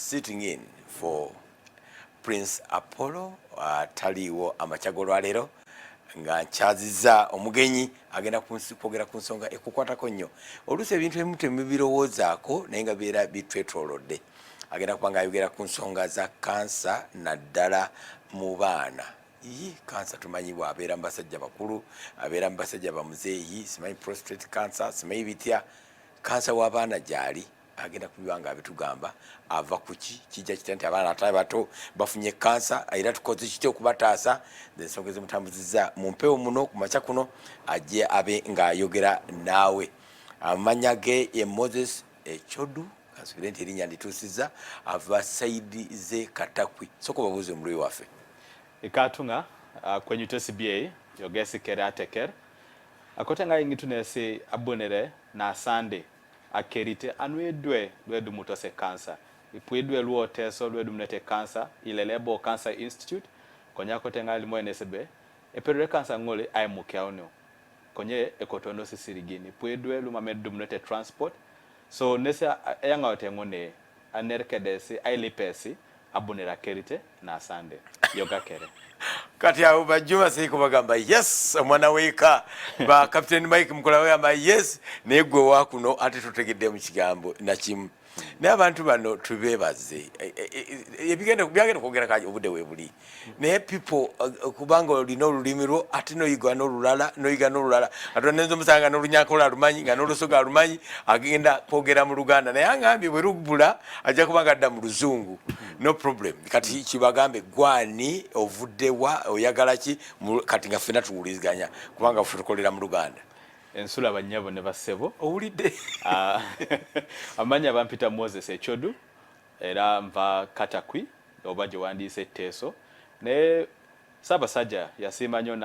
sitting in for Prince Apollo taliwo amachago lwalero nga nchaziza omugenyi agenda kwogera ku nsonga ekukwatako nnyo oluusi ebintu ebimu temubirowoozako naye nga bibeera bitwetolodde. Agenda kuba nga ayogera ku nsonga za kansa naddala mu baana. Kansa tumanyi bwabeera mu basajja bakulu, abeera mu basajja bamuzeeyi, simanyi prostate cancer, simanyi bitya. Kansa w'abaana gyali agenda kubiba nga abitugamba ava kuki kijja kitya nti abaana ataye bato bafunye kansa era tukoze kiti okubataasa. Ensonga ezimutambuzizza mu mpewo muno ku makya kuno ajje abe ng'ayogera naawe. Amanya ge ye Moses Echodu kasubire nti erinnya ndituusizza ava saidi ze Katakwi. Soko babuuze omulwi waffe ikatunga kwenye TSBA yogesi kera teker akotenga ingitu nesi abonere na sande akerite anwedwe lwedu mutose kansa ipwedwe luo teso lwedu mnete kansa ilelebo Cancer Institute konya kotenga limo NSB epere kansa ngole ay mukyauno konye ekotono sisirigini pwedwe lumamedu mnete transport so nesa yanga otengone anerkedesi ay lipesi abonera kerite na sande yoga kere kati abo bajuma siko bagamba yes omwana weka ba Captain Mike mukolawe amba yes negwe wakuno ate tutegedde mu kigambo na kimu n'abantu bano tubebaze ebigenda kwogera kaje obudde webuli naye people kubanga olina olulimi lwo ate noyiga n'olulala ate nenzo musanga n'olunyakola alumanyi nga n'olusoga alumanyi agenda kwogera mu Luganda naye angambye bwe lugula ajja kubanga adda mu Luzungu no problem. Kati kibagambe gwani ovuddewa oyagala ki kati nga ffena tuwuliziganya kubanga ffe tukolera mu Luganda. Ensula banyabo ne basebo owulidde amanya bampita Moses Echodu era nva Katakwi oba gye wandiise Teso ne Ssaabasajja yasiima nnyo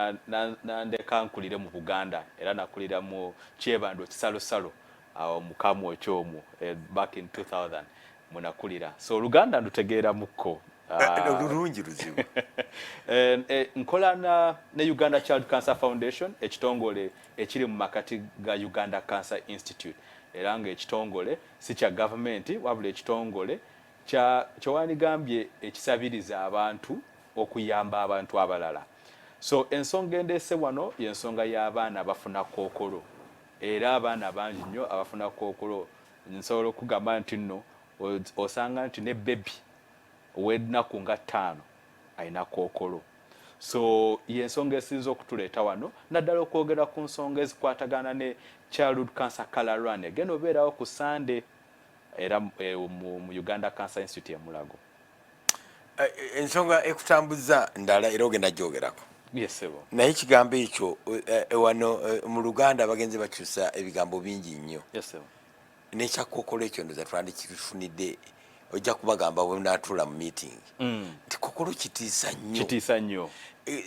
nandeka nkulire mu Buganda era nakulira mu Kyebando Kisalosalo awo mukamu ekyomu back in 2000 munakulira so Luganda ndutegeera mukko lulungi luzibu nkola ne Uganda Child Cancer Foundation ekitongole ekiri mu makati ga Uganda Cancer Institute era nga ekitongole si kya government wabula ekitongole kyowanigambye ekisabiriza abantu okuyamba abantu abalala. So ensonga endeese wano y'ensonga y'abaana abafuna kookolo era abaana bangi nnyo abafuna kookolo nsobola okugamba nti nno osanga nti ne bebi ow'ennaku nga 5 ayina kookolo. So y'ensonga esinza okutuleeta wano naddala okwogera ku nsonga ezikwatagana ne Childhood Cancer Color Run egenda obeerawo ku Sunday era mu Uganda Cancer Institute e Mulago. Ensonga ekutambuza ndala era ogenda gyogerako. Yes sebo. Naye ekigambo ekyo wano mu Luganda bagenze bakyusa ebigambo bingi nnyo. Yes sebo. N'ekyakookolo ekyo ndoza twandikifunidde ojja kubagamba bwe naatula mu meeting nti kookolo kitiisa nnyo.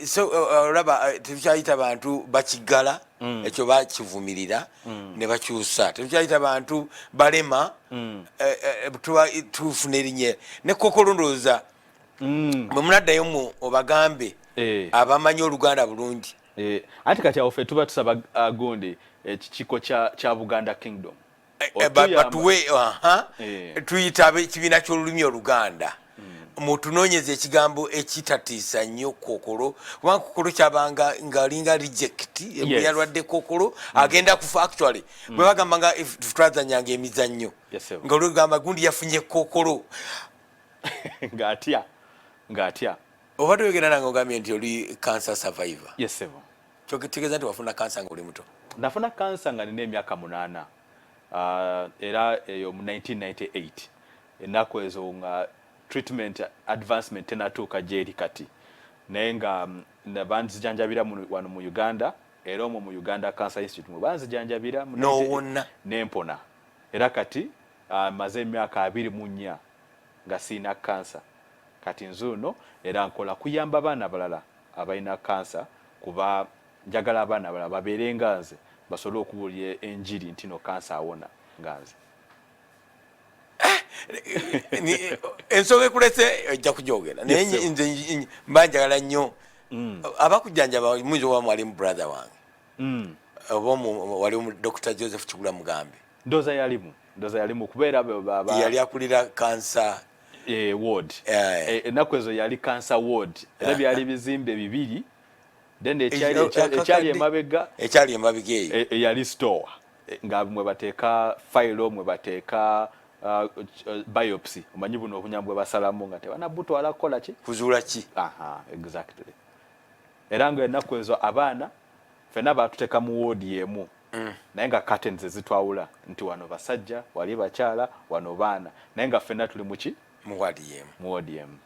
So olaba tetukyayita bantu bakigala ekyo bakivumirira ne bakyusa tetukyayita bantu balema tufuna erinnya ne kookolo ndowooza bwe munaddayo mu obagambe abamanyi Oluganda bulungi anti kati awo ffe tuba tusaba gundi ekikiko kya Buganda Kingdom batuwe tuyita ekibiina ky'olulimi Oluganda mutunoonyeza ekigambo ekitatiisa nnyo kookolo kubanga kookolo kyabanga ng'alinga reject yalwadde kookolo agenda kufa actually bwe bagamba nga twazanyanga emizannyo nga olugamba gundi yafunye kookolo ng'atya oba toyogera nange ogambye nti oli cancer survivor. Yes sebo. Kyotegeeza nti wafuna kansa ng'oli muto. Nafuna kansa nga nina emyaka 8 era eyo mu 1998 ennaku ezo nga treatment advancement tenatuuka gyeri kati naye nga banzijanjabira wano mu Uganda era omwo mu Uganda Cancer Institute mu banzijanjabira n'owonna n'empona era kati maze emyaka 24 nga siina kansa kati nzuuno era nkola kuyamba abaana abalala abalina kansa kuba njagala abaana abalala babeere nga nze basobole okubuulira enjiri nti no kansa awona nga nze. Ensonga ekulese ojja kugyogera naye nze mba njagala nnyo abakujjanjaba muyinza oba mwalimu brother wange oba walimu Dr. Joseph Kigula Mugambe ndoza yalimu kubeera yali akulira kansa ward ennaku ezo yali cancer ward era byali bizimbe bibiri then ekyali emabega eyo yali store nga mwe bateeka file mwe bateeka biopsy omanyi buno obunyambwe basalamu nga tebanabutwala kukola ki kuzuula ki exactly era nga ennaku ezo abaana fena batuteeka mu ward yemu naye nga curtains ezitwawula nti wano basajja wali bakyala wano baana naye nga fena tuli muki mu ward yemu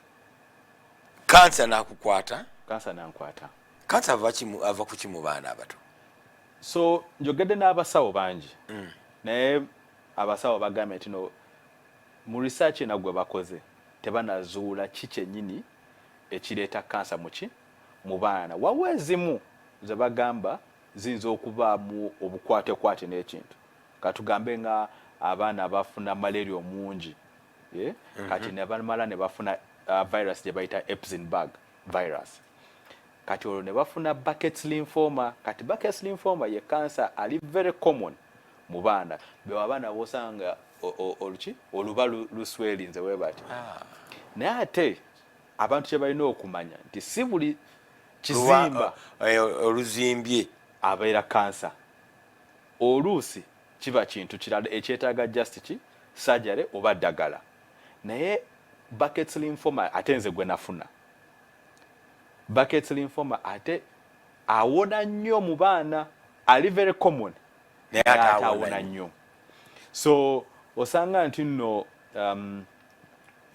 kansa nankwata kansa ava kuki mu baana abato so njogedde n'abasawo bangi naye abasawo bagambye nti no mu research nagwe bakoze tebanazuula ki kyennyini ekireeta kansa muki mu baana wawe ezimu ze bagamba ziyinza okubaamu obukwatekwate n'ekintu katugambe nga abaana bafuna malaria omungi kati ne bamala ne bafuna virus gye bayita Epstein-Barr virus kati olwo ne bafuna Burkitt's lymphoma kati Burkitt's lymphoma ye cancer ali very common mu baana be abaana bosanga oluba luswelinze we bati naye ate abantu kye balina okumanya nti si buli kizimba oluzimbye abeera cancer oluusi kiba kintu kirala ekyetaaga just ki surgery oba ddagala naye Burkitt's lymphoma ate nze gwe nafuna Burkitt's lymphoma ate awona nnyo mu baana ali very common naye ate awona nnyo so osanga nti nno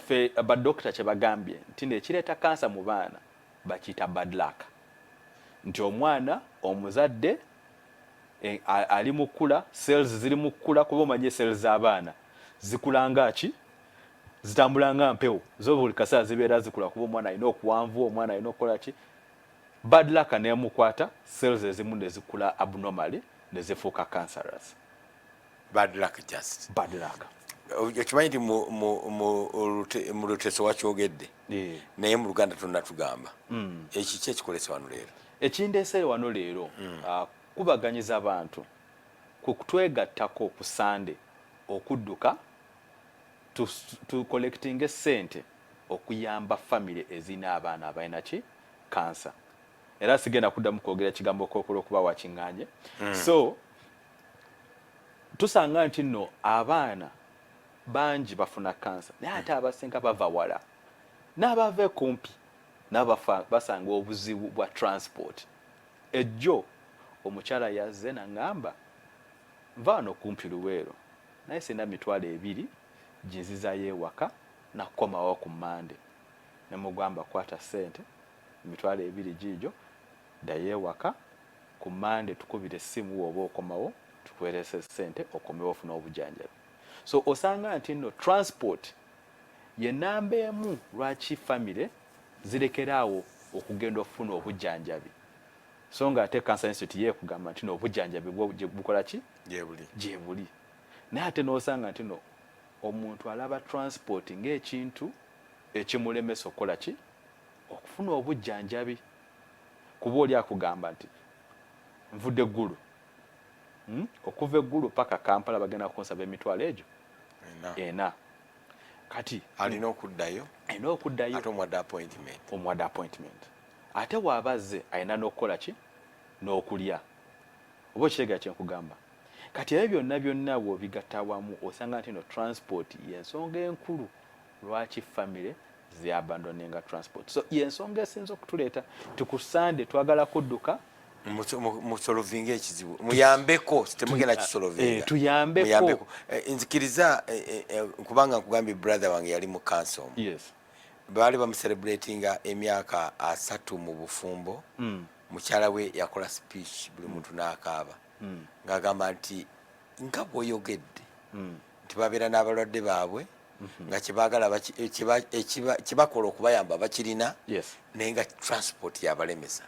fe badokita kye bagambye nti nekireeta kansa mu baana bakiyita bad luck nti omwana omuzadde ali mu kkula cells ziri mu kkula kuba omanye cells z'abaana zikula nga ki zitambula nga mpewo zo buli kaseera zibeera zikula kuba omwana alina okuwanvu omwana alina okukola ki bad luck neemukwata cells ezimu ne zikula abnormally ne zifuuka cancerous bad luck okimanyi nti mu luteso wakyogedde naye mu Luganda tonnatugamba ekiki ekikolesa wano leero ekindeesere wano leero kubaganyiza abantu ku kutwegattako ku Sande okudduka tu collecting essente okuyamba family ezina abaana abalina ki cancer era sigenda kuddamu kwogera kigambo kookolo kuba wakiŋŋaanye so tusanga nti nno abaana bangi bafuna cancer naye ate abasinga bava wala n'abava kumpi basanga obuzibu bwa transport ejjo omukyala yazze naŋŋamba nva wano kumpi Luweero naye sina mitwalo 2 ginzizayo ewaka nakomawo ku Mande ne mugamba kwata ssente mitwalo 2 giijo ddayo ewaka ku Mande tukubire essimu oba okomawo tukuweerese ssente okomewo ofuna obujjanjabi so osanga nti nno transport ye namba emu lwaki family zirekeraawo okugenda okufuna obujjanjabi so nga ate Cancer Institute ye kugamba nti obujjanjabi bukola ki gye buli naye ate n'osanga nti no omuntu alaba transport ng'ekintu ekimulemesa okukola ki okufuna obujjanjabi kuba oli akugamba nti nvudde eggulu okuva eggulu paka Kampala bagenda kunsaba emitwalo egyo ena kati alina okuddayo ate omwadde appointment ate waabazze alina n'okukola ki n'okulya oba okitegera kyenkugamba kati ebyo byonna bw'obigatta wamu osanga nti no transport y'ensonga enkulu lwaki family ziabandoninga transport so y'ensonga esinza okutuleeta ku Sande twagala kudduka musolovinga ekizibu muyambeko temugenda kisolovinga tuyambeko nzikiriza kubanga nkugambye brother wange yali mu cancer baali bamucelebratinga emyaka 3 mu bufumbo mukyala we yakola speech buli muntu n'akaaba ng'agamba nti nga bw'oyogedde nti babeera n'abalwadde baabwe nga kyebaagala kibakola okubayamba bakirina naye nga transport yabalemesa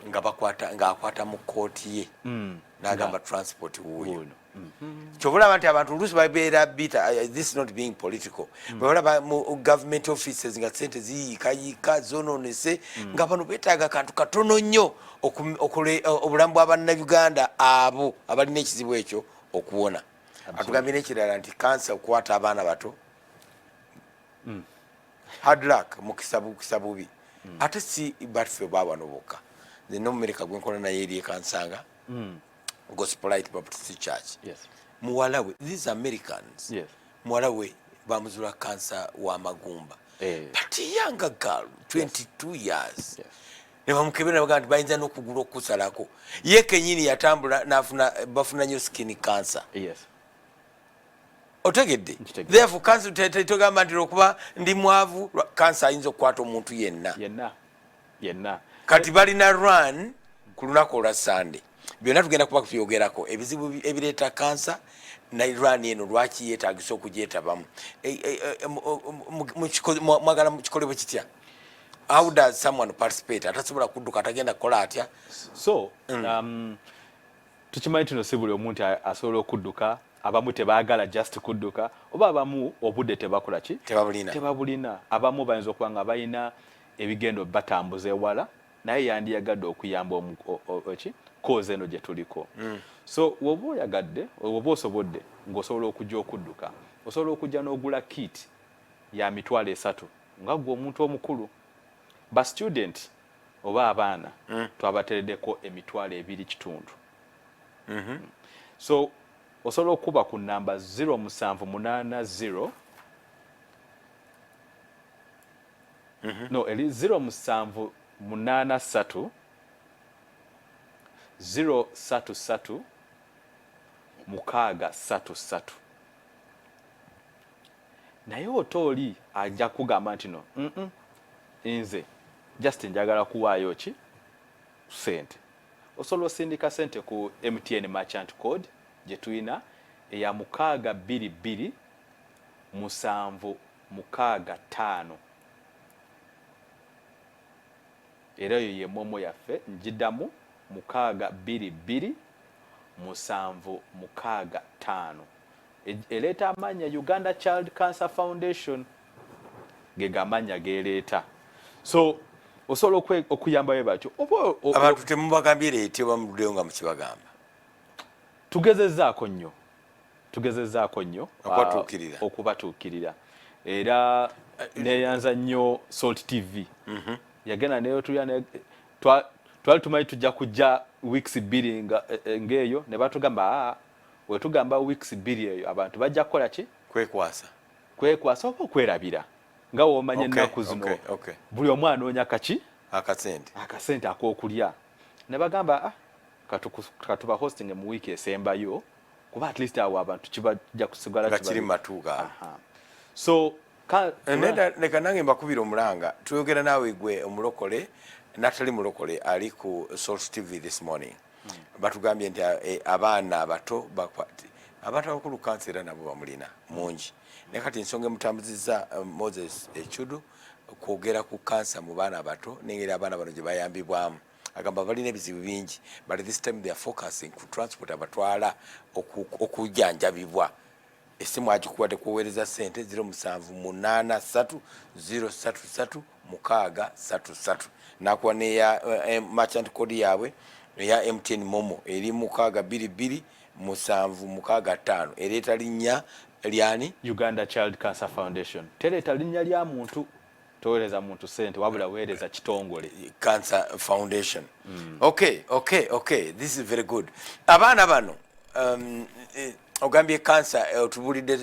ng'akwata mu kooti ye n'agamba transport wuuyo kyobulaba nti abantu oluusi babeera bita this is not being political bwebalaba mu government offices nga sente ziyiikayiika zonoonese nga bano beetaaga kantu katono nnyo obulamu bw'abannayuganda abo abalina ekizibu ekyo okuwona atugambye n'ekirala nti kansa okukwata abaana bato hard luck mukisabubi ate si baffe baba noboka no America gwenkola na yeri kansanga Gospelite Baptist Church muwalawe these Americans muwalawe bamuzula cancer wa magumba but younger girl 22 years ne bamukebera bagandi bayinza n'okugula okusalako ye kenyini yatambula bafuna nyo skin cancer otegedde therefore cancer tetogamba nti okuba ndi mwavu cancer ayinza okukwata omuntu yenna kati balina run ku lunaku olwa Sunday byonna tugenda kuba kuyogerako ebizibu ebireeta cancer na run eno lwaki yeetagisa okugyetabamu mwagala mukikolebwe kitya. How does someone participate? Atasobola kudduka atagenda kukola atya? So tukimanyi tuno si buli omuntu asobola okudduka, abamu tebaagala just kudduka oba abamu obudde tebakola ki tebabulina. Abamu bayinza okuba nga balina ebigendo batambuza ewala naye yandiyagadde okuyamba koze eno gye tuliko. So woba oyagadde oba osobodde ng'osobola okujja okudduka, osobola okujja n'ogula kit ya mitwalo 3 nga gwe omuntu omukulu. Ba student oba abaana twabatereddeko emitwalo 2.5. So osobola okuba ku namba 0780 no eri 0783 033 633 naye otooli ajja kugamba nti no nze just njagala kuwaayo ki sente. Osobola osindika sente ku MTN merchant code gye tulina eya 622 765 era yo ye momo yaffe njiddamu 622 765 eleeta amanya Uganda Child Cancer Foundation gega amanya geleeta. So osobola okuyambayo batyo abantu temubagambye leete bamuddeyo nga mukibagamba. Tugezezzaako nnyo okubatuukirira era neyanza nnyo Salt TV yagenda neyo twali tumanyi tujja kujja weeks 2 ng'eyo ne batugamba wetugamba weeks 2 eyo abantu bajja kukola ki kwekwasa oba okwerabira nga woomanya ennaku zino buli omu anoonya akasente ak'okulya ne bagamba katuba hosting mu wiiki esembayo kuba at least awo abantu kibajja kusigala kiri matuuga. So leka nange mbakubira omulanga tuyogera naawe gwe omulokole natali mulokole ali ku Source TV this morning batugambye nti abaana abato abantu abakulu kansera nabo bamulina mungi ne kati ensonga emutambuzizza Moses Echudu kwogera ku kansa mu baana abato n'engeri abaana bano gye bayambibwamu agamba balina ebizibu bingi but this time they are focusing ku transport abatwala okujjanjabibwa. Essimu agikuwadde kuweereza ssente 0783033633 nakuwa neya merchant code yaabwe eya MTN Momo eri 622 ereeta linnya lyani Uganda Child Cancer Foundation. Tereeta linnya lya muntu towereza muntu sente wabula weereza kitongole Cancer Foundation. Okay, this is very good. Abaana bano ogambye cancer tubulidde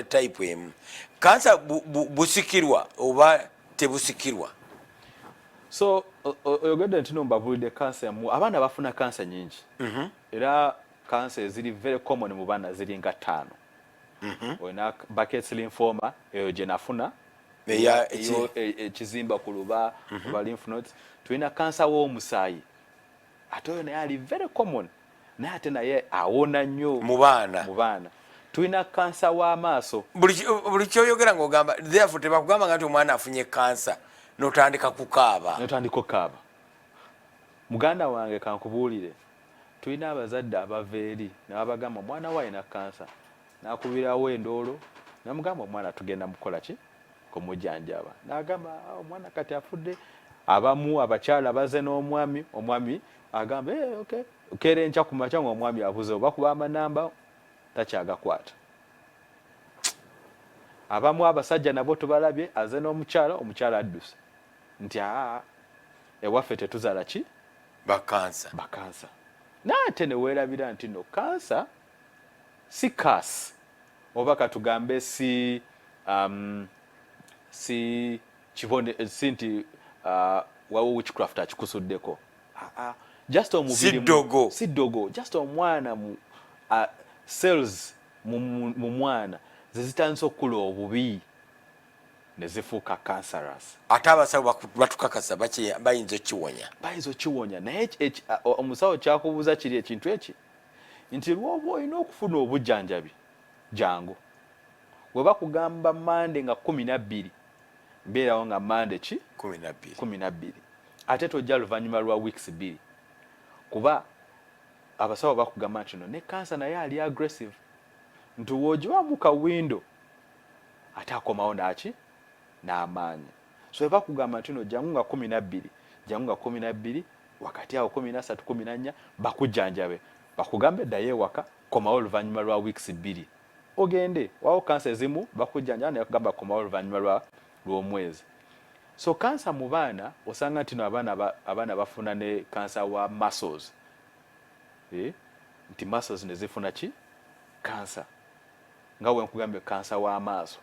type emu. Cancer busikirwa oba tebusikirwa? So oyogedde nti no mbabulidde cancer mu abaana bafuna cancer nyingi. Era cancer ziri very common mu baana ziri nga 5. Oyina Burkitt's lymphoma eyo gye nafuna ekizimba ku luba oba lymph nodes. Tulina cancer w'omusaayi ate oyo naye ali very common naye ate naye awona nnyo mu baana. Tulina cancer w'amaaso. Buli kyoyogera ng'ogamba therefore tebakugamba nga nti omwana afunye cancer n'otandika kukaaba. Muganda wange kankubuulire tulina abazadde abava eri ne babagamba omwana we alina cancer n'akubirawo endoolo namugamba omwana tugenda mukola ki kumujjanjaba n'agamba omwana kati afudde. Abamu abakyala baze n'omwami agamba okay keera enkya ku makya ng'omwami abuze oba kuba amanamba takyagakwata. abamu abasajja nabo tubalabye aze n'omukyala omukyala adduse nti ewaffe tetuzaala ki bakansa naate ne weerabira nti no kansa si kaasi oba katugambe si si nti wawo witchcraft akikusuddeko just omubiri si ddogo just omwana mu cells mu mwana zezitandise okukula obubi ne zifuuka cancerous. Ate abasawo batukakasa bayinza okkiwonya naye omusawo kyakubuuza kiri ekintu eki nti lwoba olina okufuna obujjanjabi jangu bwe bakugamba mande nga 12 mbeerawo nga mande ki 12 ate tojja luvannyuma lwa weeks 2 kuba abasawo bakugamba nti no ne kansa naye ali aggressive nti woogiwa mu kawindo ate akomawo n'amaanyi so bakugamba nti no jangu nga 12 wakati awo 13 14 bakujjanjabe bakugambe ddayo ewaka komawo oluvannyuma lwa weeks 2 ogende wawo kansa ezimu bakujjanjaba naye kugamba komawo oluvannyuma lw'omwezi. So kansa mu baana osanga nti no abaana bafuna ne kansa wa muscles nti muscles ne zifuna ki kansa nga we nkugambe kansa w'amaaso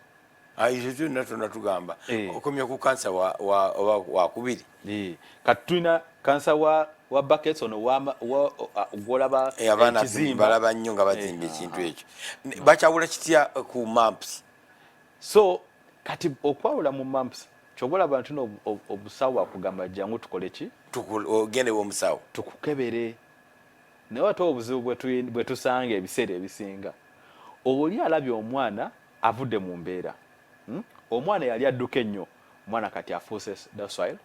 izo zonna tugamba okomya ku kansa wa kubiri kati tulina kansa wa buckets ono gwolaba ekizimba balaba nnyo nga bazimba ekintu ekyo bakyawula kitya ku mumps. So kati okwawula mu mumps kyobalaba nti obusawo akugamba jangu tukole ki ogende w'omusawo tukukebere naye ate obuzibu bwe tusanga ebiseera ebisinga oli alabye omwana avudde mu mbeera omwana yali adduka ennyo omwana kati afuuse docile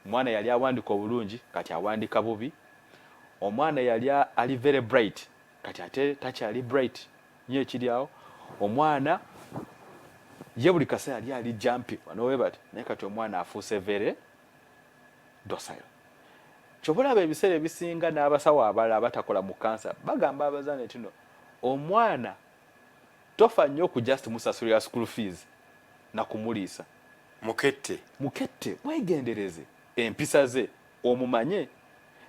omwana yali awandika obulungi kati awandika bubi omwana yali ali very bright kati ate takyali bright nnyo ekiri awo omwana ye buli kaseera yali ali jumpy wanowe bati naye kati omwana afuuse very docile. Kyobulaba ebiseera ebisinga n'abasawo abalala batakola mu kansa bagamba abazaana tino omwana tofa nnyo ku just musasulira school fees na kumuliisa mukette mwegendereze empisa ze omumanye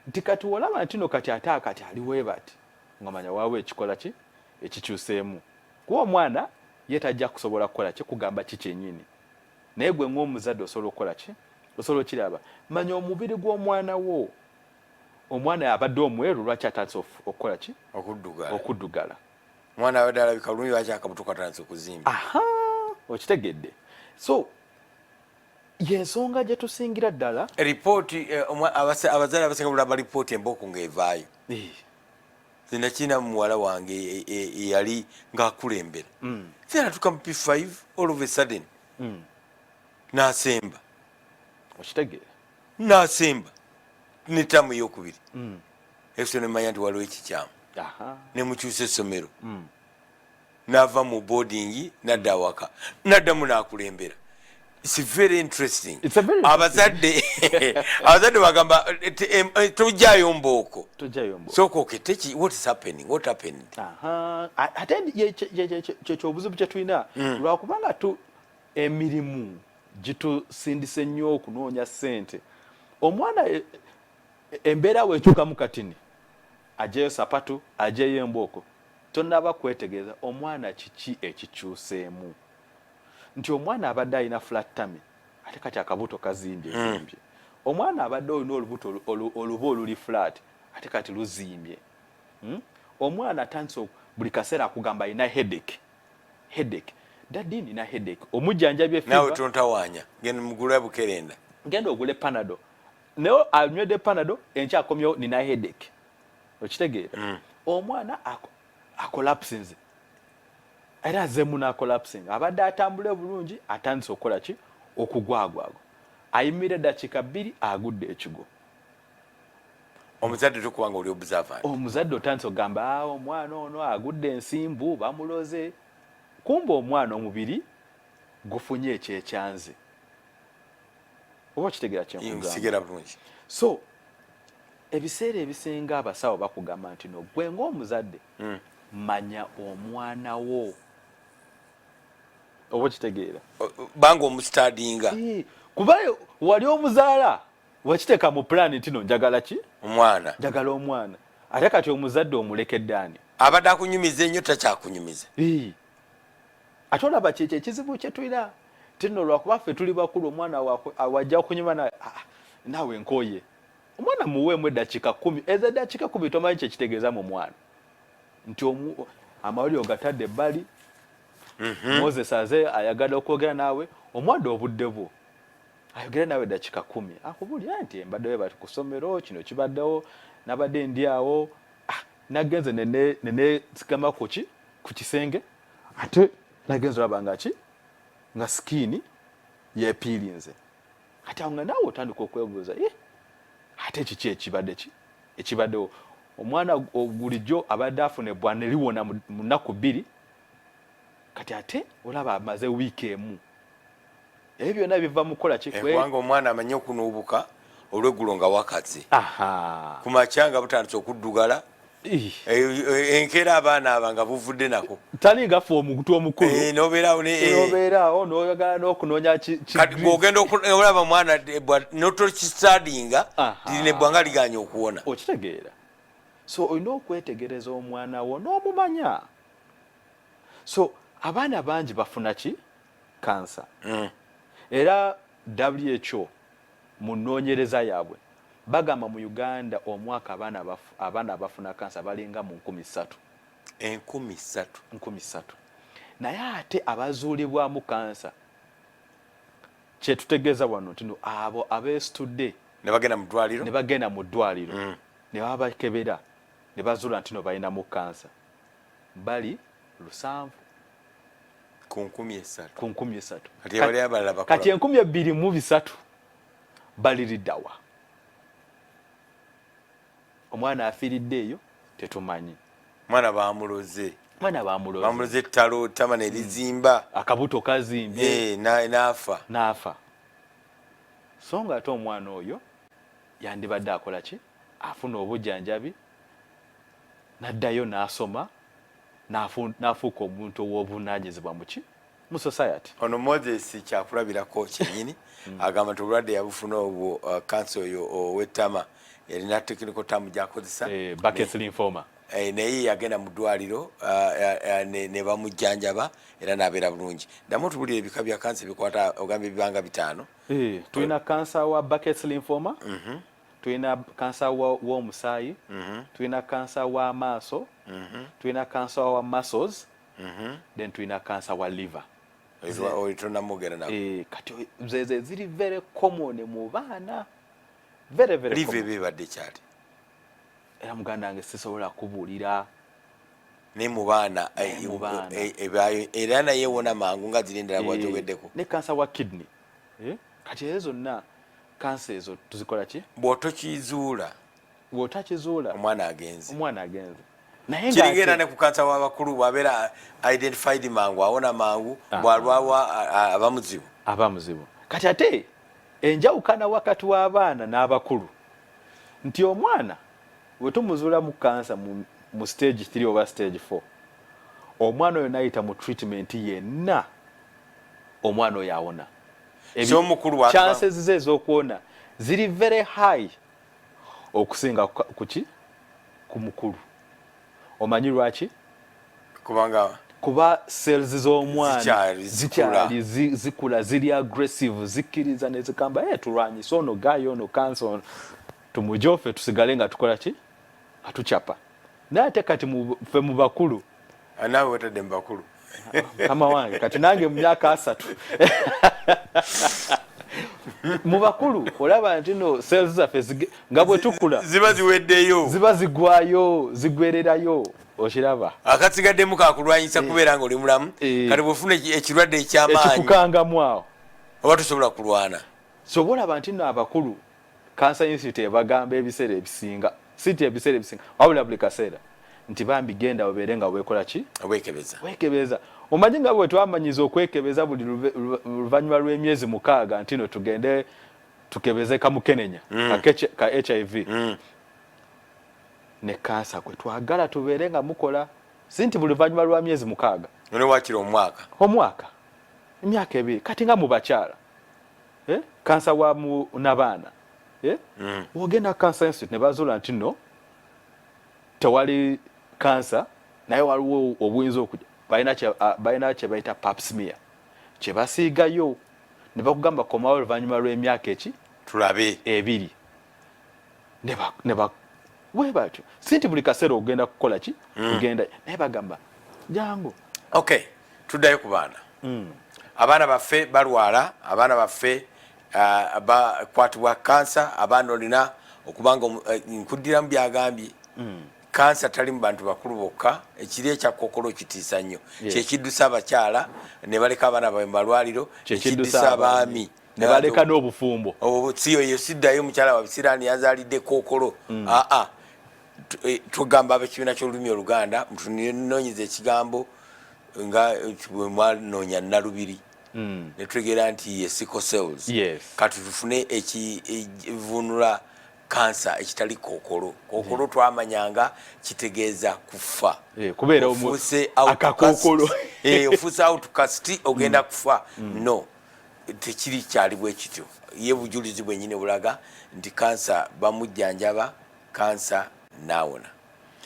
nti kati wolaba ntino kati kati aliwe bati ngamanya waawe ekikola ki ekikyuseemu kuba omwana ye tajja kusobola kukola ki kugamba ki kyennyini naye gwe ng'omuzadde osobola okukola ki osobola okiraba manya omubiri gw'omwana wo omwana abadde omweru lwaki atandise okukola ki okuddugala omwana abadde alabika bulungi lwaki akabuto katandise okuzimba okitegedde. So yensonga gye tusingira ddala ripooti abazaala abasinga bulaba ripooti emboko ng'evaayo zinakina muwala wange yali ng'akulembera then atuka mu P5 all of a sudden n'asemba okitegeera n'asemba n'ettaamu ey'okubiri ekyo nemanya nti waliwo ekikyamu nemukyusa essomero n'ava mu boarding n'adda awaka n'addamu n'akulembera. It's very interesting. Abazadde bagamba tujjayo mbooko sooka okette what is happening what happened. Ate kyekyo obuzibu kye tulina lwakubanga emirimu gitusindise nnyo okunoonya ssente omwana embeera weekyukamu katini ajeyo sapatu ajeyo embooko tonnaba kwetegeeza omwana kiki ekikyuseemu nti omwana abadde alina flat tummy ate kati akabuto kazimbye omwana abadde olina olubuto oluba oluli flat ate kati luzimbye omwana atandise buli kaseera akugamba alina headache daddi nina headache omujjanjabye nawe tontawaanya genda mugula bukerenda genda ogule panado naye anywedde panado enkyakomyewo nina headache okitegeera omwana akolapsinze era azemu n'akolapsing abadde atambule bulungi atandise okukola ki okugwagwago ayimirira eddakiika 2 agudde ekigo omuzadde tokubanga oli observant omuzadde otandise okugamba omwana ono agudde ensimbu bamuloze kumba omwana omubiri gufunye ekyekyanze oba kitegeera kyenkugamba bulungi. So ebiseera ebisinga abasawo bakugamba nti no gwe ng'omuzadde manya omwana wo oba kitegeera banga omustadinga kuba wali omuzaala wakiteeka mu plan ntino njagala ki omwana njagala omwana ate kati omuzadde omulekedde ani abadde akunyumiza ennyo takyakunyumiza ate olaba kyekyo ekizibu kye tulina tino lwakuba ffe tuli bakulu omwana wajja okunyuma naawe nkooye omwana muweemu eddakiika 10 ezo eddakiika 10 tomanyi kyekitegeeza mu mwana nti amawulire ogatadde ebbali Moses aze ayagala okwogera naawe omwadde obudde bwo ayogera naawe eddakiika 10 akubulira nti mbaddeyo bati ku ssomero kino kibaddewo nabadde ndi awo nagenze nene sigama ku kisenge ate nagenze olaba nga ki nga skiini yeepiirinze kati awo nga naawe otandika okwebuuza ate kiki ekibaddewo omwana bulijjo abadde afunebwa ne liwona mu nnaku 2 kati ate olaba amaze wiiki emu ebyo byonna biva mu kukola kubanga omwana amanye okunuubuka olweggulo nga wakatse ku makya nga butandise okuddugala enkeera abaana aba nga buvudde nako tali nga fe omuntu omukulu nobeerawo noyagala n'okunoonya kati bw'ogenda olaba mwana notokistadinga tirina ebbwanga liganya okuwona okitegeera so olina okwetegereza omwana wo n'omumanya so abaana bangi bafuna ki kansa era WHO mu nnoonyereza yaabwe bagamba mu Uganda omwaka abaana abafuna kansa balinga mu 13,000 naye ate abazuulibwamu kansa kyetutegeeza wano ntino abo abeesitudde ne bagenda mu ddwaliro ne babakebera ne bazuula ntino balinamu kansa bali 7 ku 13,000 kati 2,300 baliriddawa omwana afiiridde eyo tetumanyi mwana bamuloze ettalo tama ne lizimba akabuto kazimbye n'afa so nga ate omwana oyo yandibadde akola ki afuna obujjanjabi n'addayo n'asoma n'afuuka omuntu ow'obuvunaanyizibwa mu society. Ono Moses kyakulabirako kyennyini agamba tulwadde yabufuna obwo kansa oyo ow'ettama yalina technical term gy'akozesa Burkitt's lymphoma naye yagenda mu ddwaliro ne bamujjanjaba era n'abeera bulungi. Ddamu tubulire ebika bya kansa bikwata ogambye bibanga 5. Tulina kansa wa Burkitt's lymphoma, tulina kansa w'omusaayi, tulina kansa w'amaaso, tulina kansa wa muscles, then tulina kansa wa liver. Kati zeze ziri very common mu baana, very common. Liver bibadde kyati era muganda wange sisobola kubuulira ne mu baana era naye wona mangu nga zirindira bwajogeddeko ne kansa wa kidney kati ezo zonna kansa ezo tuzikola ki bw'otokizuula omwana agenze naye kirigenda ne ku kansa w'abakulu bw'abeera identified mangu awona mangu bw'alwawa abamuzibu kati ate enjawukana wakati w'abaana n'abakulu nti omwana wetumuzuula mu kansa mu stage 3 oba stage 4 omwana oyo nayita mu treatment yenna omwana oyo awona chances ze ez'okuwona ziri very high okusinga kuki ku mukulu. Omanyi lwaki? Kuba cells z'omwana zikula ziri aggressive zikkiriza ne zikamba tulwanyisa ono gayo ono kansa ono tumujofe tusigale nga tukola ki atuchapa naye ate kati ffe mu bakulu naawe wetadde mu bakulu kama wange kati nange mu myaka 3 mu bakulu olaba nti no cells zaffe nga bwe tukula ziba ziweddeyo ziba zigwayo zigwererayo okiraba akasigaddemu kakulwanyisa kubeera nga oli mulamu kati bwefuna ekirwadde ekyamaanyi ekikukangamu awo oba tosobola kulwana so bolaba nti no abakulu Cancer Institute ebagamba ebiseera ebisinga siti ebiseera ebisinga wabula buli kaseera nti bambi genda obeere nga weekola ki weekebeza omanyi nga bwe twamanyiza okwekebeza buli luvannyuma lw'emyezi 6 nti no tugende tukebeze kamukenenya ka HIV ne kansa kwe twagala tubeere nga mukola sinti buli luvannyuma lwa myezi 6 none wakira omwaka emyaka 2 kati nga mu bakyala kansa wa mu nabaana ogenda cancer institute ne bazuula nti no tewali kansa naye waliwo obuyinza okujja balina kye bayita pap smear kye basiigayo ne bakugamba komawo oluvannyuma lw'emyaka tulabe 2 we batyo sinti buli kaseera ogenda kukola ki kugenda naye bagamba jangu okay tuddayo ku baana abaana baffe balwala abaana baffe bakwatibwa kansa abaana olina okubanga nkuddiramu byagambye kansa tali mu bantu bakulu bokka ekiri ekyakokolo kitiisa nnyo kyekiddusa abakyala ne baleka abaana babe mu malwaliro kyekiddusa abaami ne baleka n'obufumbo siyo yo siddayo mukyala wa bisiraani yazaalidde kokolo tugamba abekibiina ky'olulimi oluganda mutunoonyeza ekigambo nga mwanoonya Nalubiri netutegeera nti ye sickle cells kati tufune ekivunula kansa ekitali kokolo twamanyanga kitegeeza kufa kubeera akakokolo ofuuse outcast ogenda kufa no tekiri kyali bwe kityo ye bujulizi bwennyini bulaga nti kansa bamujjanjaba kansa naawona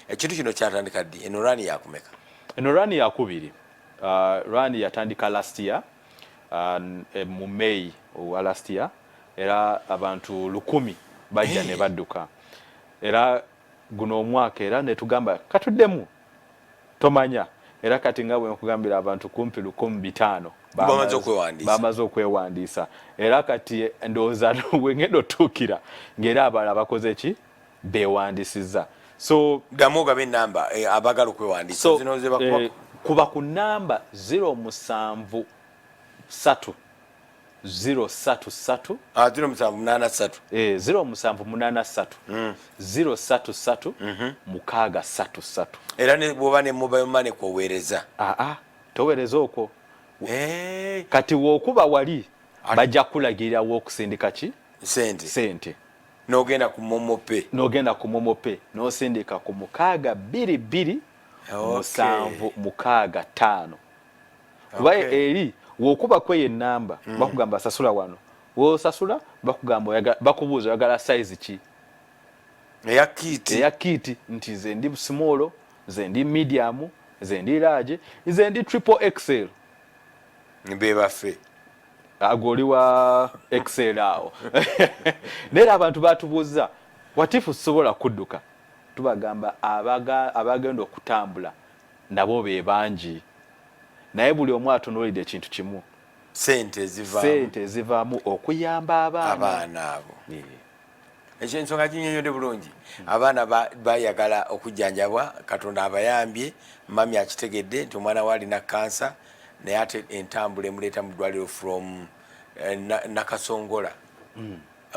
ekintu kino kyatandika ddi eno rani yakumeka eno rani yakubiri rani yatandika last year mu May wa last year era abantu 1,000 bajja ne badduka era guno omwaka era netugamba katuddemu tomanya era kati nga bwe nkugambira abantu kumpi 500 bamaze okwewandiisa era kati ndowooza wengendo tuukira ng'era abala bakoze ki beewandisiza so damu ogabe enamba abagala okwewandiisa zino ze bakuba kuba ku namba 073 033 033 era ne bwoba ne mobile money kwoweereza toweereza okwo kati wookuba wali bajja kulagirirawo okusindika ki sente n'ogenda ku momope n'osindika ku 622765 kuba eri wokuba kweyo enamba bakugamba sasula wano wosasula bakugamba bakubuuza oyagala size ki eya kiti nti ze ndi small ze ndi medium ze ndi large ze ndi triple XL be baffe agoli wa XL awo nera abantu batubuuza watifu sobola kudduka tubagamba abagenda okutambula nabo be bangi naye buli omu atunuulidde ekintu kimu sente zivaamu okuyamba abaana abo ekyo ensonga ginyonyodde bulungi abaana bayagala okujjanjabwa katonda abayambye mami akitegedde nti omwana we alina kansa naye ate entambula emuleeta mu ddwaliro from nakasongola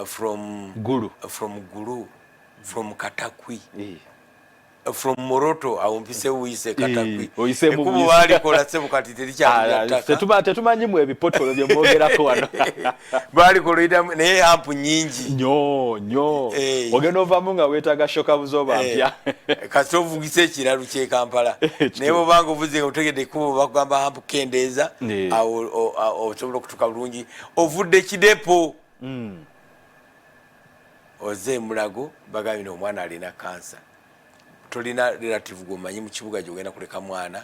from gulu from katakwi from Moroto awumpise uyise katakwi ekubu balikola sebo kati terikyataka tetumanyimu ebipotolo bye mwogerako wano balikola naye ampu nyingi nnyo ogenda ovaamu nga weetaaga shoka buzoba mpya kasi ovugisa ekiralu ky'e Kampala naye bwobanga ovuze nga otegedde ekubo bakugamba ampu kendeeza osobola okutuuka bulungi ovudde kidepo oze mulago bagambye omwana alina kansa tolina relative gomanyi mu kibuga gyogenda kuleka mwana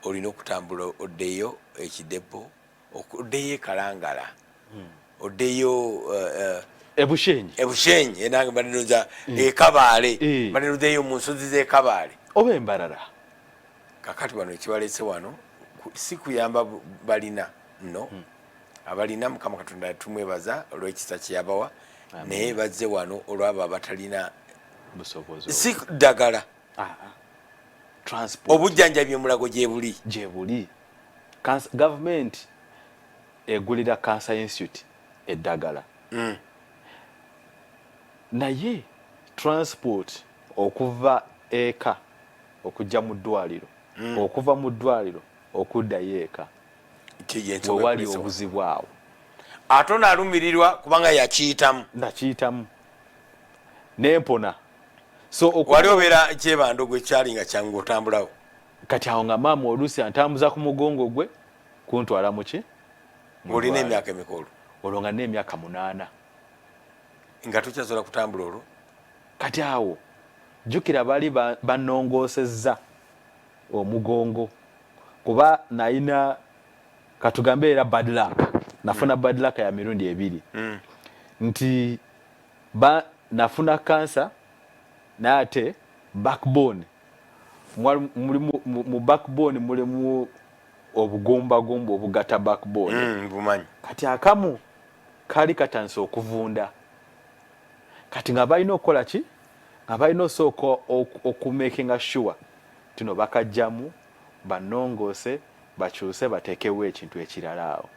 olina okutambula oddeyo ekidepo oddeyo Kalangala oddeyo ebushenyi enange baniroza ekabaale banirozeeyo mu nsozi z'ekabaale oba embalala kakati wano ekibalese wano si kuyamba balina no abalina Mukama Katonda tumwebaza olw'ekisa kyeyabawa naye bazze wano olwabo abatalina si ddagala obujjanjabi omulago gye buli gavumenti egulira Cancer Institute eddagala naye transport okuva eka okujja mu ddwaliro okuva mu ddwaliro okuddayo eka wewali obuzibu awo ate onaalumirirwa kubanga nakiyitamu nempona so wali obeera kyebando gwe kyali nga kyangu otambulawo kati awo nga maama oluusi antambuza ku mugongo gwe kuntwala muki ng'olina emyaka emikulu olwo nga n'emyaka 8 nga tukyasobola kutambula olwo kati awo jjukira bali banongoosezza omugongo kuba nayina katugambe era bad luck nafuna bad luck ya mirundi 2 nti nafuna cancer naate backbone mu backbone mulimu obugombagomba obugata backbone bumanyi kati akamu kali katandise okuvunda kati nga balina okukola ki nga balina osooka okumakinga sure tino bakajjamu banongoose bakyuse bateekewo ekintu ekirala awo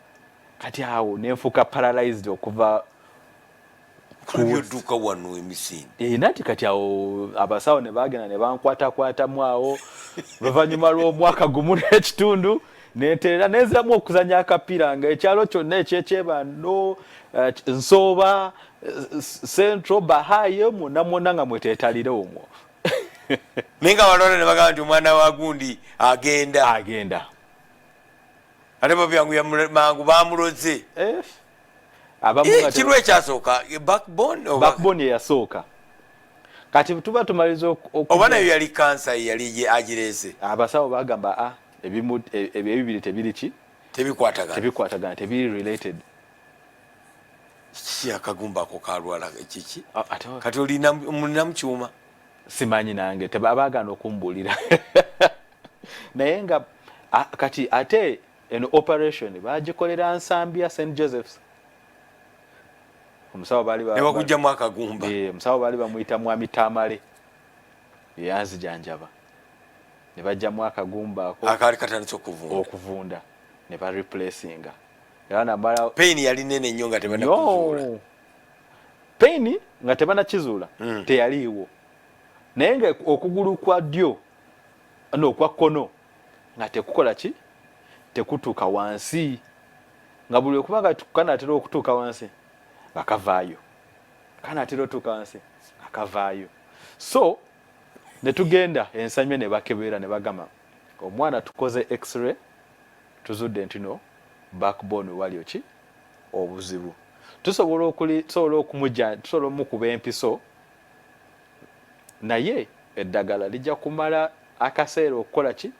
kati awo nenfuuka paralyzed okuva kulyoduka wano emisinde nati kati awo abasawo ne bagenda ne bankwatakwatamu awo luvannyuma lw'omwaka gumu n'ekitundu neeterera neziramu okuzanya akapiira nga ekyalo kyonna ekyekyebando nsooba central bahayo mwonna nga mweteetalire omwo naye nga balonda ne bagamba nti omwana wa gundi agenda ate babyangu mangu bamuloze kirwa ekyasooka backbone yeyasooka kati tuba tumaliza oba nayo yali kansa yali agireese abasawo bagamba ebyo ebibiri tebiri ki tebikwatagana tebiri related kiki akagumba ako kalwala kiki kati mulina mukyuma simanyi nange tebabagana okumbuulira naye nga kati ate eno operation bagikolera Nsambya St Joseph's omusawo bakugjamu akagumba omusawo baali bamuyita Mwami Tamale yanzijanjaba ne bajjamu akagumba ako akaali katandise okuvunda ne ba replacinga era nambala pain yali nene nnyo nga tebanakizuula pain nga tebanakizuula teyaliiwo naye nga okugulu kwa ddyo kwa kkono nga tekukola ki tekutuuka wansi nga buli okubanga kanaatera okutuuka wansi akavaayo kanaatera otuuka wansi akavaayo so ne tugenda ensanywe ne bakebera ne bagamba omwana tukoze x-ray tuzudde ntino backbone walio ki obuzibu tusobola okumujja tusobola omukuba empiso naye eddagala lijja kumala akaseera okukola ki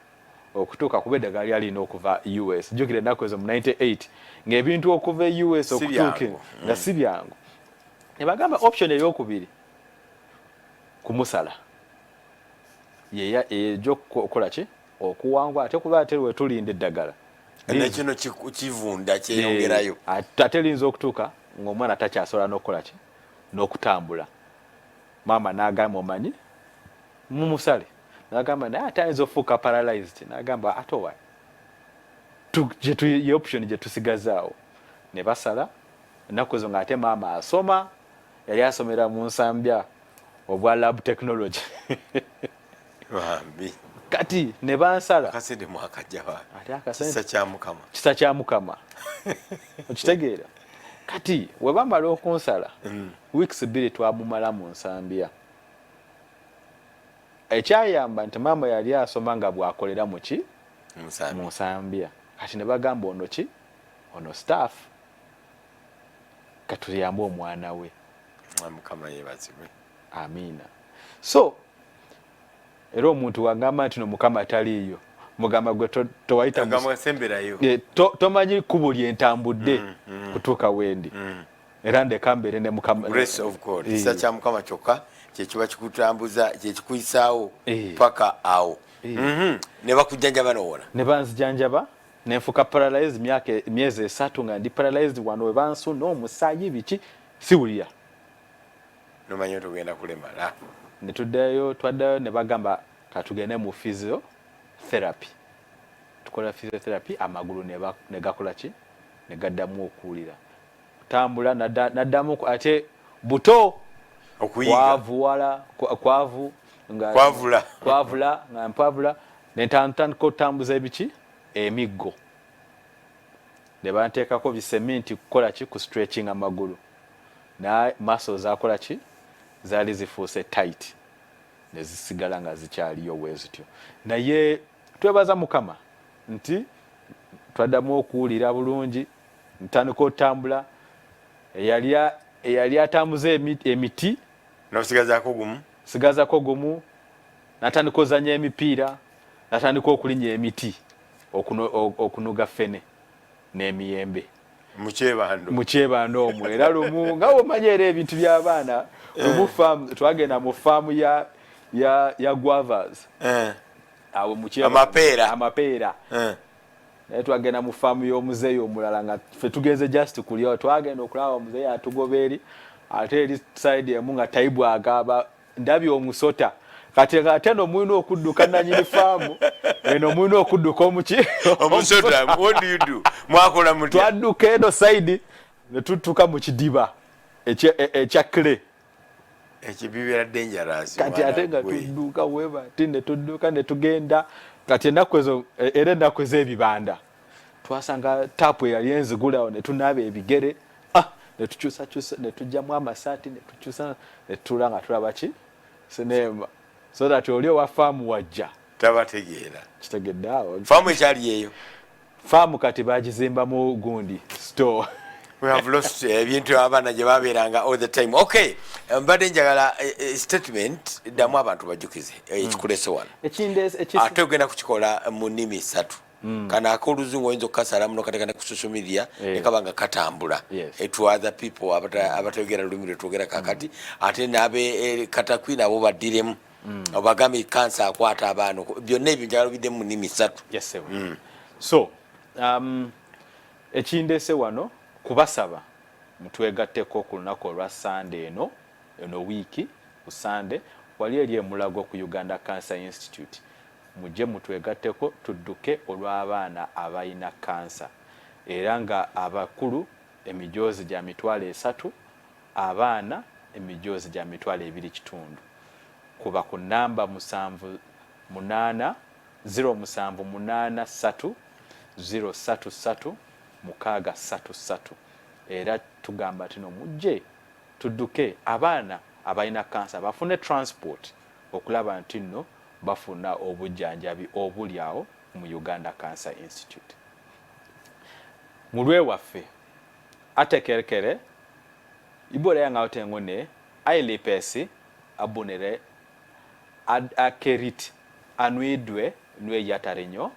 okutuuka kuba eddagala lyalina okuva US jjukira ennaku ezo mu 98 ng'ebintu okuva US okutuuka nga si byangu ne bagamba option ey'okubiri kumusala ejja okukola ki okuwangwa ate kuba ate wetulinda eddagala kino kivunda kyeyongerayo ate liyinza okutuuka ng'omwana takyasobola n'okukola ki n'okutambula maama n'agamba omanyi mumusale n'agamba naye ate ayinza ofuuka paralyzed n'agamba ate owa ye option gye tusigazaawo ne basala ennaku ezo ng'ate maama asoma yali asomera mu Nsambya obwa lab technology bambi kati ne bansala akasente mwakajjawa ate akasente kisa kya mukama okitegeera kati we bamala okunsala weeks 2 twamumala mu Nsambya ekyayamba nti maama yali asoma nga bwakolera muki mu Nsambya kati ne bagamba ono ki ono staff katuyambe omwana we mukama yebazibwe amiina so era omuntu wagamba nti no mukama taliiyo mugamba gwe towayita tomanyi kkubo lyentambudde kutuuka wendi era ndeka mbeere ne mukama grace of God kisa kya mukama kyokka kyekiba kikutambuza kyekikuyisaawo paka awo ne bakujjanjaba n'owona ne banzijanjaba nenfuka paralyzed myezi 3 nga ndi paralyzed wano we bansu n'omusaayi biki siwulira nomanyi otugenda kulemala twaddayo ne bagamba katugende mu physiotherapy tukola physiotherapy amagulu ne gakola ki ne gaddamu okuwulira kutambula naddamu ate buto kwavula nga mpavula netandika otambuza ebiki emiggo ne banteekako biseminti kukola ki ku stretching amagulu na muscles zakola ki zaali zifuuse tight ne zisigala nga zikyaliyo bwezityo naye twebaza mukama nti twaddamu okuwulira bulungi ntandika otambula eyali atambuza emiti sigazako gumu natandika ozanya emipiira natandika okulinya emiti okunoga fene n'emiyembe mu kyebando omwo era lumu nga womanya era ebintu by'abaana lumu faamu twagenda mu faamu ya guavas awo amapeera naye twagenda mu faamu y'omuzeeyi omulala nga ffe tugenze just kulyawo twagenda okulaba omuzeeyi atugoba eri ate eri side emu nga taibu agamba ndabye omusota kati ate no mwina okudduka nanyini faamu eno mwina okudduka omusota. What do you do? Mwakola mutya? Twadduka eno side ne tuttuka mu kidiba ekya clay ekibibira dangerous. Kati ate nga tudduka weba tinde tudduka ne tugenda kati ennaku ezo era ennaku ez'ebibanda twasanga tapu eyali enzigulawo ne tunaaba ebigere ne tukyusa ne tujjamu amasaati ne tukyusa ne tutula nga tulaba ki sinema so that oli owa faamu wajja tabategeera kitegedde awo faamu ekyali eyo faamu kati bagizimbamu gundi store. We have lost ebintu abaana gye babeeranga all the time. Okay, mbadde njagala statement ddamu abantu bajjukize ekikulese wano ate ogenda kukikola mu nnimi 3 kana akoluzungu oyinza okukasala muno katekane ku social media nekaba nga katambula to other people abatayogera lulimi lwetwogera kakati ate nabe katakwina abo baddiremu obagambe kansa akwata abaana byonna ebyo njagala biddemu mu nnimi 3. So ekindese wano kubasaba mutwegatteko ku lunaku olwa Sunday eno wiiki ku Sunday wali eri emulago ku Uganda Cancer Institute mujje mutwegatteko tudduke olw'abaana abayina kansa era nga abakulu emijoozi gya mitwalo 3 abaana emijoozi gya mitwalo 2.5 kuba ku namba 078 033 633 era tugamba tino mujje tudduke abaana abayina kansa bafune transport okulaba nti nno bafuna obujjanjabi obulyawo mu Uganda Cancer Institute. Mulwe waffe atekerekere ibora yanga otengone ailipesi abunere akerit anwidwe nwe yatarenyo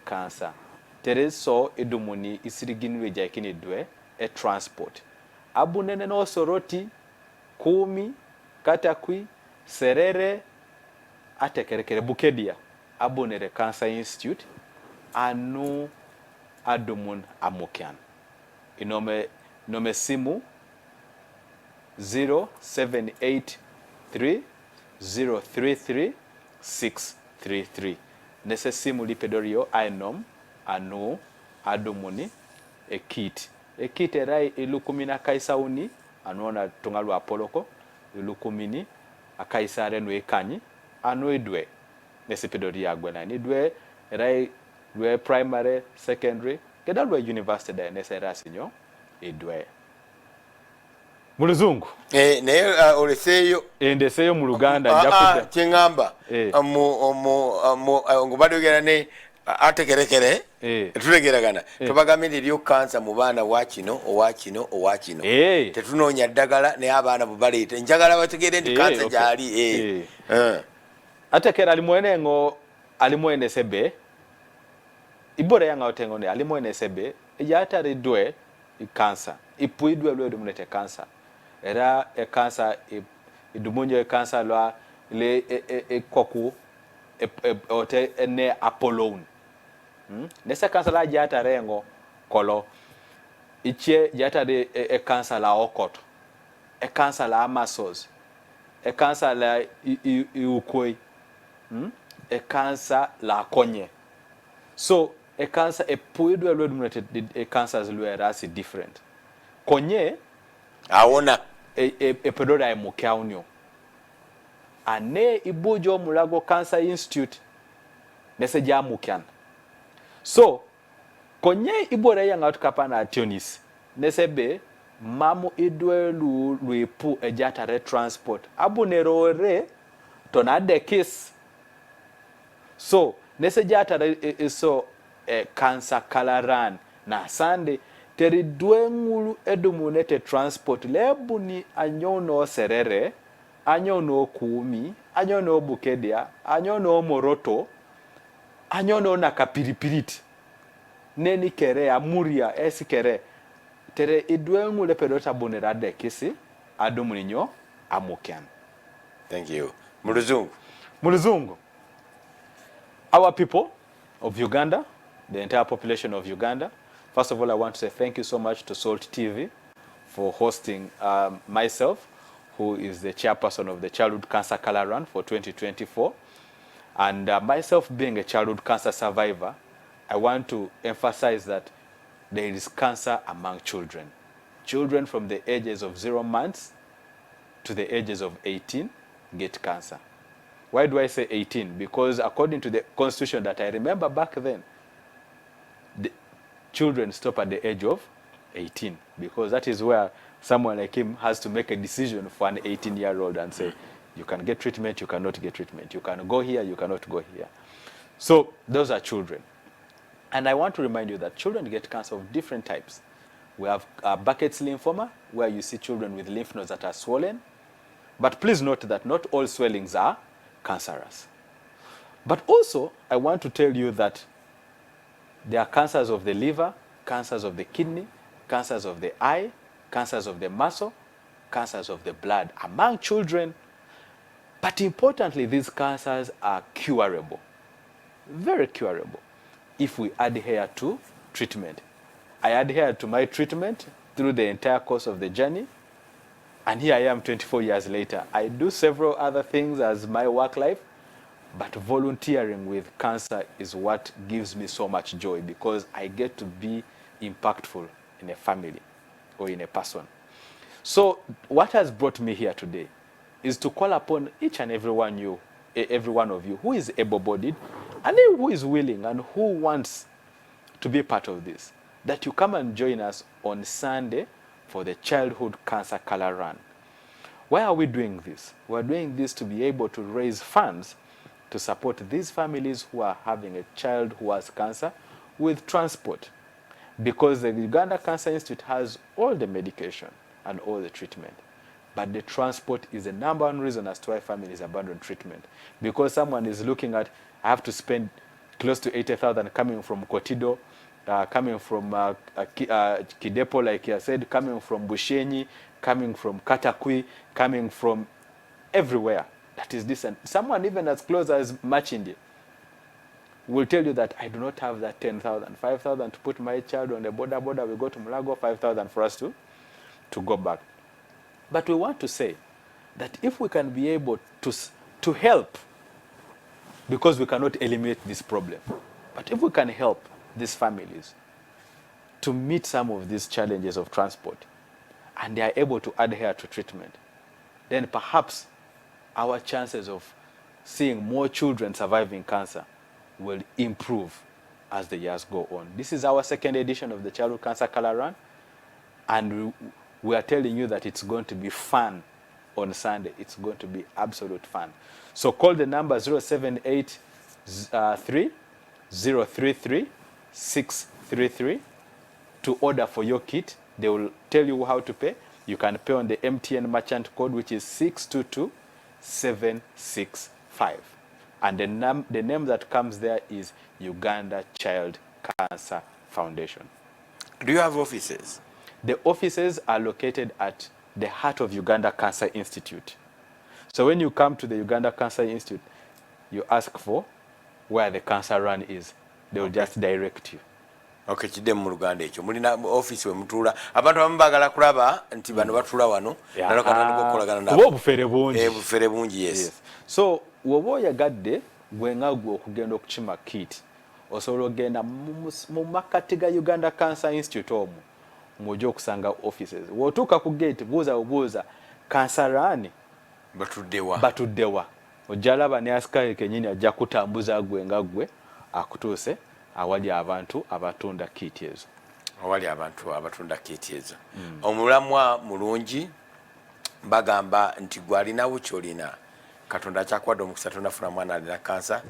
kansa tereso edumuni isiriginwe jakinidwe transport abunene no soroti kumi katakwi serere atekerekere bukedia abunere Cancer Institute anu adumun amukian inome simu 0783033633 nese simu lipedorio ainom anu adumuni ekit erai ilukumina kaisauni anuona tungalu apoloko ilukumini akaisare no ekanyi anu edwe nesipedori agwena ni dwe erai dwe primary secondary kedalwe university da nesera sinyo edwe muluzungu naye oleseyo endeseyo mu Luganda njakudda kyengamba ngobadogera ne atekerekere tulegeragana tubagamira eriyo kansa mu baana owa kino tetunoonya ddagala naye abaana bubaleeta njagala bategeere nti kansa gyali atekera alimwene sebe ibora yanga otengone alimwene sebe yataridwe kansa ipuidwe lwe dumunete kansa era kansa idumunyo kansa lwa le koku ote ne apolone nesa kansa la jata rengo kolo iche jata de kansa la okoto kansa la muscles kansa la iukoi kansa la konye so kansa epuidwe lwe dumunete kansas lwe rasi different konye awona pedora emukaunyo ane ibujo mulago Cancer Institute nese jamukyan so konye ibora yanga tukapana ationis nesebe mamu idwe luipu ejata transport abunerore tonade kiss so nese jata so cancer kalaran na Sunday teridwengulu edumunete transport lebuni anyono serere anyono kumi anyono bukedia anyono moroto anyono nakapiripiriti neni kere amuria esikere tere idwengule pedota bunerade kisi adomuninyo amukian. Thank you. Muluzungu. Our people of Uganda, the entire population of Uganda, first of all, I want to say thank you so much to Salt TV for hosting myself, who is the chairperson of the Childhood Cancer Color Run for 2024. And myself being a childhood cancer survivor, I want to emphasize that there is cancer among children. Children from the ages of 0 months to the ages of 18 get cancer. Why do I say 18? Because according to the constitution that I remember back then, the children stop at the age of 18, because that is where someone like him has to make a decision for an 18-year-old and say, you can get treatment, you cannot get treatment. You can go here, you cannot go here. So those are children. And I want to remind you that children get cancer of different types. We have Burkitt's lymphoma, where you see children with lymph nodes that are swollen. But please note that not all swellings are cancerous. But also, I want to tell you that there are cancers of the liver, cancers of the kidney, cancers of the eye, cancers of the muscle, cancers of the blood among children. But importantly, these cancers are curable, very curable, if we adhere to treatment. I adhere to my treatment through the entire course of the journey. And here I am 24 years later. I do several other things as my work life, but volunteering with cancer is what gives me so much joy, because I get to be impactful in a family or in a person. So what has brought me here today is to call upon each and every one of you who is able-bodied and who is willing and who wants to be part of this, that you come and join us on Sunday for the Childhood Cancer Color Run. Why are we doing this? We're doing this to be able to raise funds to support these families who are having a child who has cancer with transport, because the Uganda Cancer Institute has all the medication and all the treatment. But the transport is the number one reason as to why families abandon treatment. Because someone is looking at, I have to spend close to 80,000 coming from Kotido, coming from Kidepo, like I said, coming from Bushenyi, coming from Katakwi, coming from everywhere. That is decent. Someone even as close as Machindi will tell you that I do not have that 10,000, 5,000 to put my child on the border. We go to Mulago, 5,000 for us to go back. But we want to say that if we can be able to help, because we cannot eliminate this problem, but if we can help these families to meet some of these challenges of transport, and they are able to adhere to treatment, then perhaps our chances of seeing more children surviving cancer will improve as the years go on. This is our second edition of the Childhood Cancer Color Run, and we are telling you that it's going to be fun on Sunday. It's going to be absolute fun. So call the number 0783 033 633 to order for your kit. They will tell you how to pay. You can pay on the MTN merchant code, which is 622765. And the name that comes there is Uganda Child Cancer Foundation. Do you have offices? The offices are located at the heart of Uganda Cancer Institute. So when you come to the Uganda Cancer Institute, you ask for where the cancer run is. They will just direct you. Okay, kidde mu Luganda ekyo mulina office we mutula abantu abamu bagala kulaba nti bano batula wano nalo katandika okukolagana nabo kuba obufere bungi bufere bungi yes. So woba oyagadde gwe nga gwe okugenda okukima kit osobola ogenda mu makati ga Uganda Cancer Institute omwo ng'ojja okusanga offices. W'otuuka ku gate buuza kansarani batuddewa ojja laba ne asikale kennyini ajja kutambuza gwe nga gwe akutuuse awali abantu abatunda kiti ezo. Omulamwa mulungi bagamba nti gwalinawo kyolina Katonda akyakuwadde omukisa tonafuna mwana alina kansa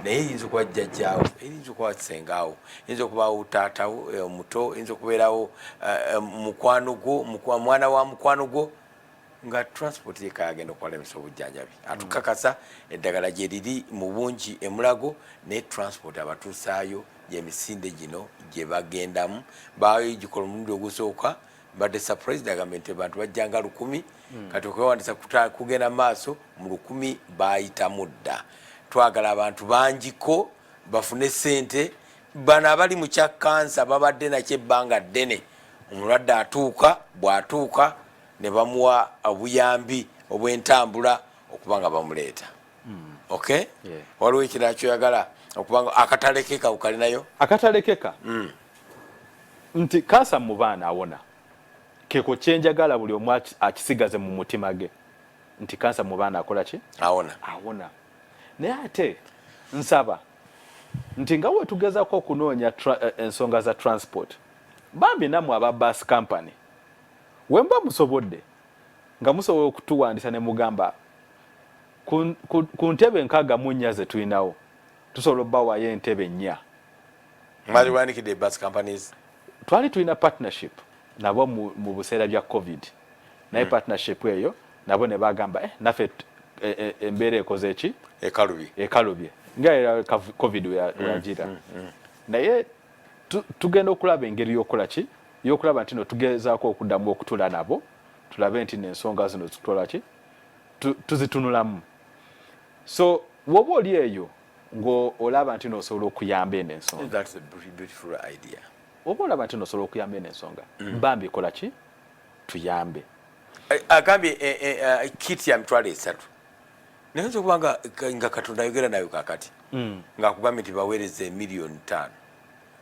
naye eyinza okuba jjajjaawo, eyinza okuba kisengaawo, eyinza okubaawo taatawo omuto, eyinza okubeerawo mukwano gwo, mwana wa mukwano gwo, nga transport yeka yagenda okuwalemesa obujjanjabi. Atukakasa eddagala gye liri mu bungi emulago, naye transport abatuusaayo gyemisinde gino gye bagendamu bagikola omulundi ogusooka. Mbadde surprised agambye nti abantu bajjanga 1,000 kati okwewandisa kugenda maaso mu 1,000 baayitamu dda. Twagala abantu bangiko bafune ssente. Bano abali mu kya kansa babadde nakyo ebbanga ddene, omulwadde atuuka bw'atuuka ne bamuwa obuyambi obw'entambula okuba nga bamuleeta. Okay? Waliwo ekirala kyoyagala okuba nga akatalekeka ukalinayo? Akatalekeka nti kansa mu baana awona. Keko kyenjagala buli omu akisigaze mu mutima ge nti kansa mu baana akola ki? Awona. Naye ate nsaba nti nga wetugezaako okunoonya ensonga za transport, bambi nammwe aba bus company wemba musobodde nga musobola okutuwandisa ne mugamba ku ntebe 64 ze tulinawo tusobola obbawaayo entebe 4. Mwali wanikidde bus companies? Twali tulina partnership nabo mu buseera bya covid, naye partnership eyo nabo ne bagamba naffe embeera ekoze eki ekalubye nga era covid weyagira. Naye tugenda okulaba engeri y'okukola ki, y'okulaba nti no tugezaako okuddamu okutula nabo tulabe nti n'ensonga zino zitukola ki tuzitunulamu. So woba oli eyo ng'olaba nti n'osobola okuyamba eno ensonga. That's a beautiful idea. Oba olaba nti n'osobola okuyamba eno ensonga, bambi kola ki tuyambe. Agambye kiti ya mitwalo 3 nayenza okuba nga Katonda ayogera nayo kakati ng'akugambye nti baweereze million 5,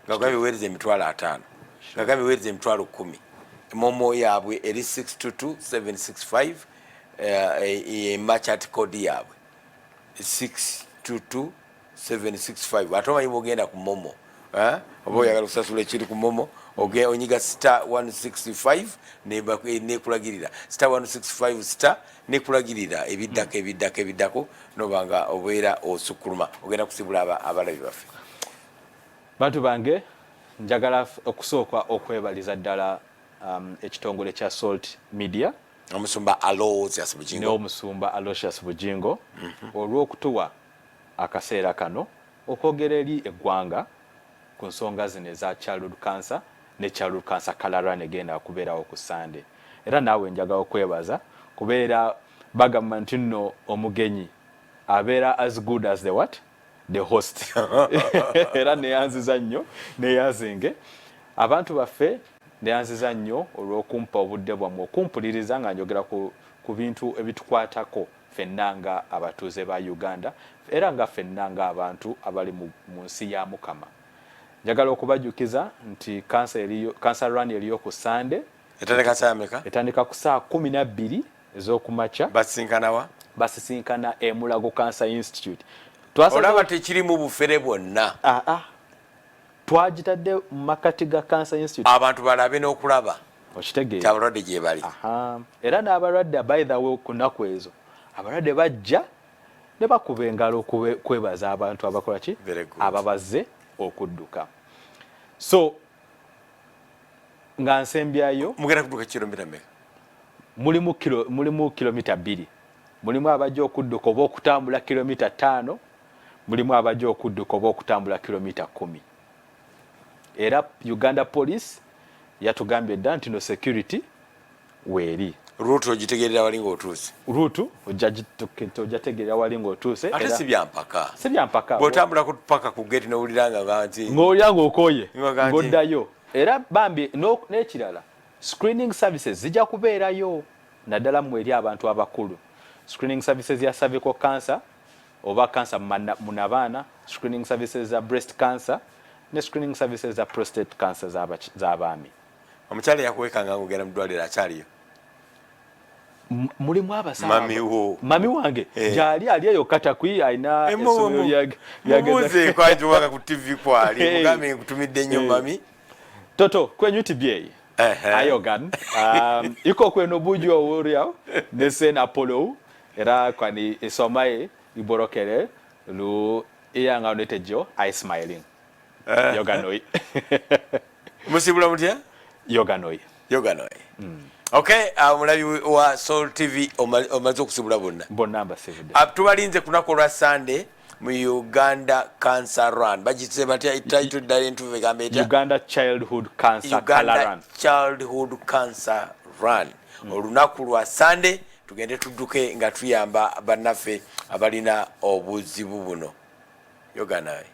ng'akugambye weereze emitwalo 5, ng'akugambye weereze emitwalo 10. Momo yaabwe eri 622765, merchant code yaabwe 622765. Ate omanyi bw'ogenda ku Momo oba oyagala okusasula ekiri ku Momo onyiga *165 nekulagirira *165 nekulagirira ebiddako nobanga obeera osukuluma ogenda kusibula abalabi baffe. Bantu bange njagala okusooka okwebaliza ddala ekitongole kya Salt Media omusumba Aloysius Bugingo n'omusumba Aloysius Bugingo olw'okutuwa akaseera kano okwogera eri eggwanga ku nsonga zino eza childhood cancer ne childhood cancer color run egenda kubeerawo ku Sunday. Era naawe njagala okwebaza kubeera bagamba nti nno omugenyi abeera as good as the host. Era neyanziza nnyo neyanzinge abantu baffe neyanziza nnyo olw'okumpa obudde bwammwe okumpuliriza nga njogera ku bintu ebitukwatako ffenna nga abatuuze ba Uganda era nga ffenna nga abantu abali mu nsi ya Mukama. Njagala okubajjukiza nti cancer run eriyo ku Sunday. Etandika ku saa 12 ez'okumakya. Basisinkana Mulago Cancer Institute. Olaba tekirimu bufere bwonna. Twagitadde mu makati ga Cancer Institute. Abantu balabe n'okulaba. Okitegeera. Abalwadde gye bali. Era n'abalwadde by the way ku nnaku ezo abalwadde bajja ne bakuba engalo kwebaza abantu abakola ki ababaze okudduka. So nga nsembyayo mugenda kudduka kilomita mmeka? Mulimu kilomita 2. Mulimu abajja okudduka oba okutambula kilomita 5, mulimu abajja okudduka oba okutambula kilomita 10. Era Uganda Police yatugambye dda nti no security weeri. Route ogitegerera wali ng'otuuse? Route ojategerera wali ng'otuuse. Ate si byampaka. Si byampaka. Bw'otambula paka ku gate n'owuliranga nti ng'olya ng'okooye ng'oddayo. Era bambi n'ekirala screening services zijja kubeerayo naddala mmwe eri abantu abakulu. Screening services ya cervical cancer oba cancer mu nabaana, screening services za breast cancer ne screening services za prostate cancer z'abaami. Omukyala yakuwekanga ng'ogenda mu ddwaliro akyaliyo? Mulimu abasawo. Mami wange gyali ali eyo Katakwi alina essomero lyageza kwajuwaka ku TV kwali mugambe nkutumidde nnyo mami toto kwenye TBA ayogan iko kweno buju oworia nesen Apollo era kwani esomaye iborokere lu iyanga nete jo I smiling yoganoi musibula mutya yoganoi okay mulabi wa Soul TV omaze okusibula bonna mbasibudde tubalinze kunako lwa Sunday mu Uganda Cancer Run bagitse batya title dali ntuve gambe etya Uganda Childhood Cancer Run Childhood Cancer Run olunaku lwa Sunday tugende tudduke nga tuyamba bannaffe abalina obuzibu buno yoganoi